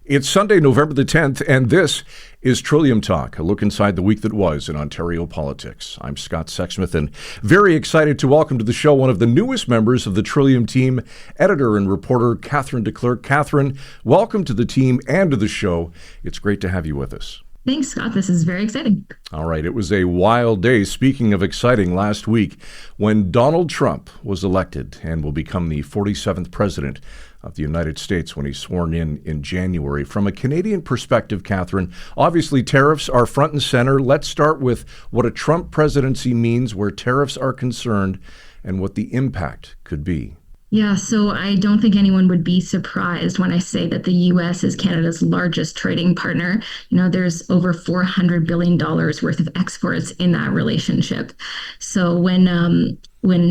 It's Sunday, November the 10th, and this is Trillium Talk, a look inside the week that was in Ontario politics. I'm Scott Sexsmith, and very excited to welcome to the show one of the newest members of the Trillium team, editor and reporter Catherine DeClerq. Catherine, welcome to the team and to the show. It's great to have you with us. Thanks, Scott. This is very exciting. All right. It was a wild day, speaking of exciting, last week when Donald Trump was elected and will become the 47th president of the United States when he's sworn in January. From a Canadian perspective, Catherine, obviously tariffs are front and center. Let's start with what a Trump presidency means where tariffs are concerned and what the impact could be. Yeah, so I don't think anyone would be surprised when I say that the U.S. is Canada's largest trading partner. You know, there's over $400 billion worth of exports in that relationship. So when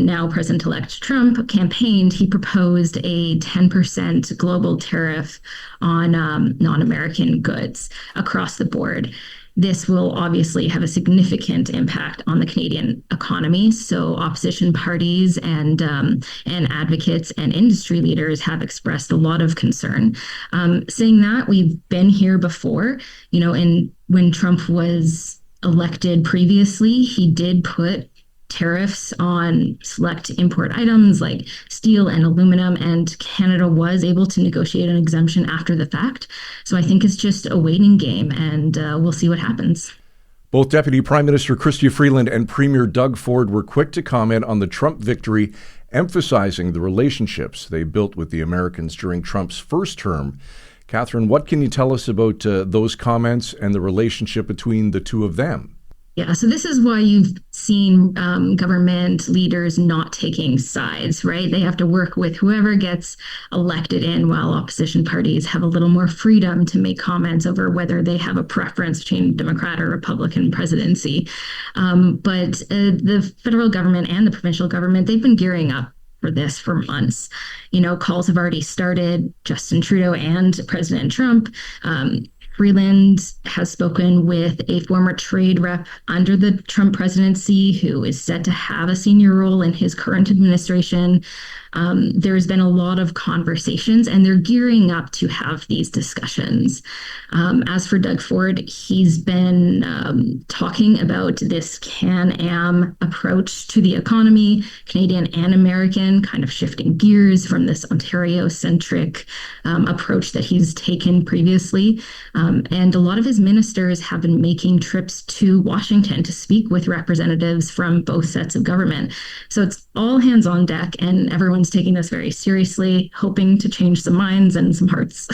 now President-elect Trump campaigned, he proposed a 10% global tariff on non-American goods across the board. This will obviously have a significant impact on the Canadian economy. So opposition parties and advocates and industry leaders have expressed a lot of concern. Saying that, we've been here before, and when Trump was elected previously, he did put tariffs on select import items like steel and aluminum, and Canada was able to negotiate an exemption after the fact. So I think it's just a waiting game, and we'll see what happens. Both Deputy Prime Minister Chrystia Freeland and Premier Doug Ford were quick to comment on the Trump victory, emphasizing the relationships they built with the Americans during Trump's first term. Catherine, what can you tell us about those comments and the relationship between the two of them? Yeah, so this is why you've seen government leaders not taking sides, right? They have to work with whoever gets elected in, while opposition parties have a little more freedom to make comments over whether they have a preference between Democrat or Republican presidency. But the federal government and the provincial government, they've been gearing up for this for months. Calls have already started. Justin Trudeau and President Trump. Freeland has spoken with a former trade rep under the Trump presidency who is said to have a senior role in his current administration. There's been a lot of conversations, and they're gearing up to have these discussions. As for Doug Ford, he's been talking about this Can-Am approach to the economy, Canadian and American, kind of shifting gears from this Ontario-centric approach that he's taken previously. And a lot of his ministers have been making trips to Washington to speak with representatives from both sets of government. So it's all hands on deck, and everyone's taking this very seriously, hoping to change some minds and some hearts.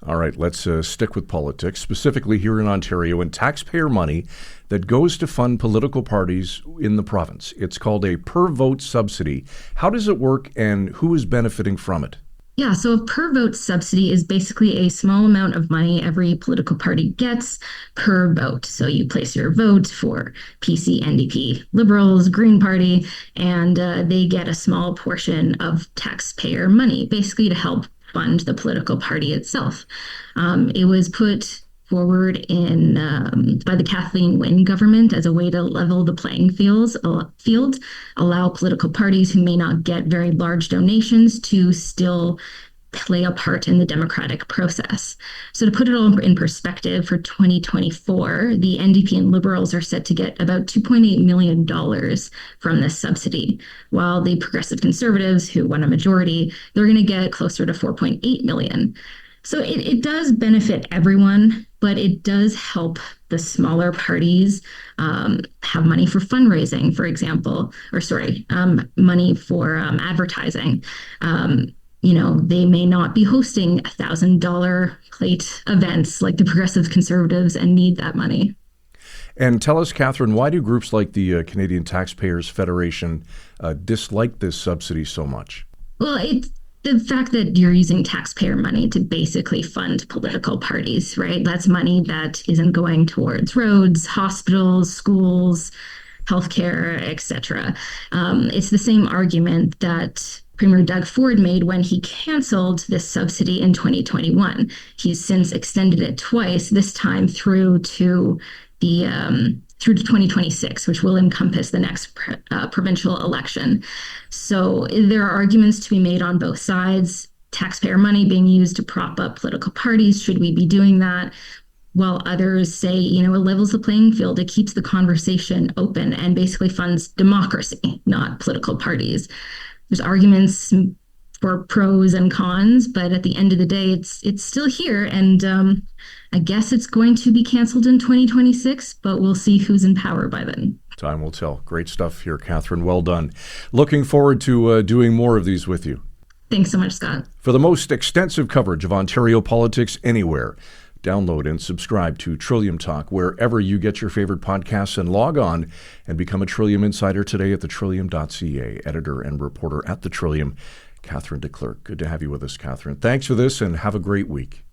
All right, let's stick with politics, specifically here in Ontario, and taxpayer money that goes to fund political parties in the province. It's called a per-vote subsidy. How does it work, and who is benefiting from it? Yeah, so a per vote subsidy is basically a small amount of money every political party gets per vote. So you place your vote for PC, NDP, Liberals, Green Party, and they get a small portion of taxpayer money, basically to help fund the political party itself. It was put forward by the Kathleen Wynne government as a way to level the playing field, allow political parties who may not get very large donations to still play a part in the democratic process. So to put it all in perspective, for 2024, the NDP and Liberals are set to get about $2.8 million from this subsidy, while the Progressive Conservatives, who won a majority, they're going to get closer to $4.8 million. So it does benefit everyone, but it does help the smaller parties have money for fundraising, for example, money for advertising. They may not be hosting $1,000 plate events like the Progressive Conservatives and need that money. And tell us, Catherine, why do groups like the Canadian Taxpayers Federation dislike this subsidy so much? Well, it's the fact that you're using taxpayer money to basically fund political parties, right? That's money that isn't going towards roads, hospitals, schools, healthcare, etc. It's the same argument that Premier Doug Ford made when he canceled this subsidy in 2021. He's since extended it twice, this time through to 2026, which will encompass the next provincial election. So there are arguments to be made on both sides. taxpayer money being used to prop up political parties? Should we be doing that? While others say, it levels the playing field, it keeps the conversation open and basically funds democracy, not political parties. There's arguments for pros and cons, but at the end of the day, it's still here. And I guess it's going to be canceled in 2026, but we'll see who's in power by then. Time will tell. Great stuff here, Catherine. Well done. Looking forward to doing more of these with you. Thanks so much, Scott. For the most extensive coverage of Ontario politics anywhere, download and subscribe to Trillium Talk wherever you get your favorite podcasts, and log on and become a Trillium Insider today at thetrillium.ca. Editor and reporter at The Trillium, Catherine DeClerq. Good to have you with us, Catherine. Thanks for this and have a great week.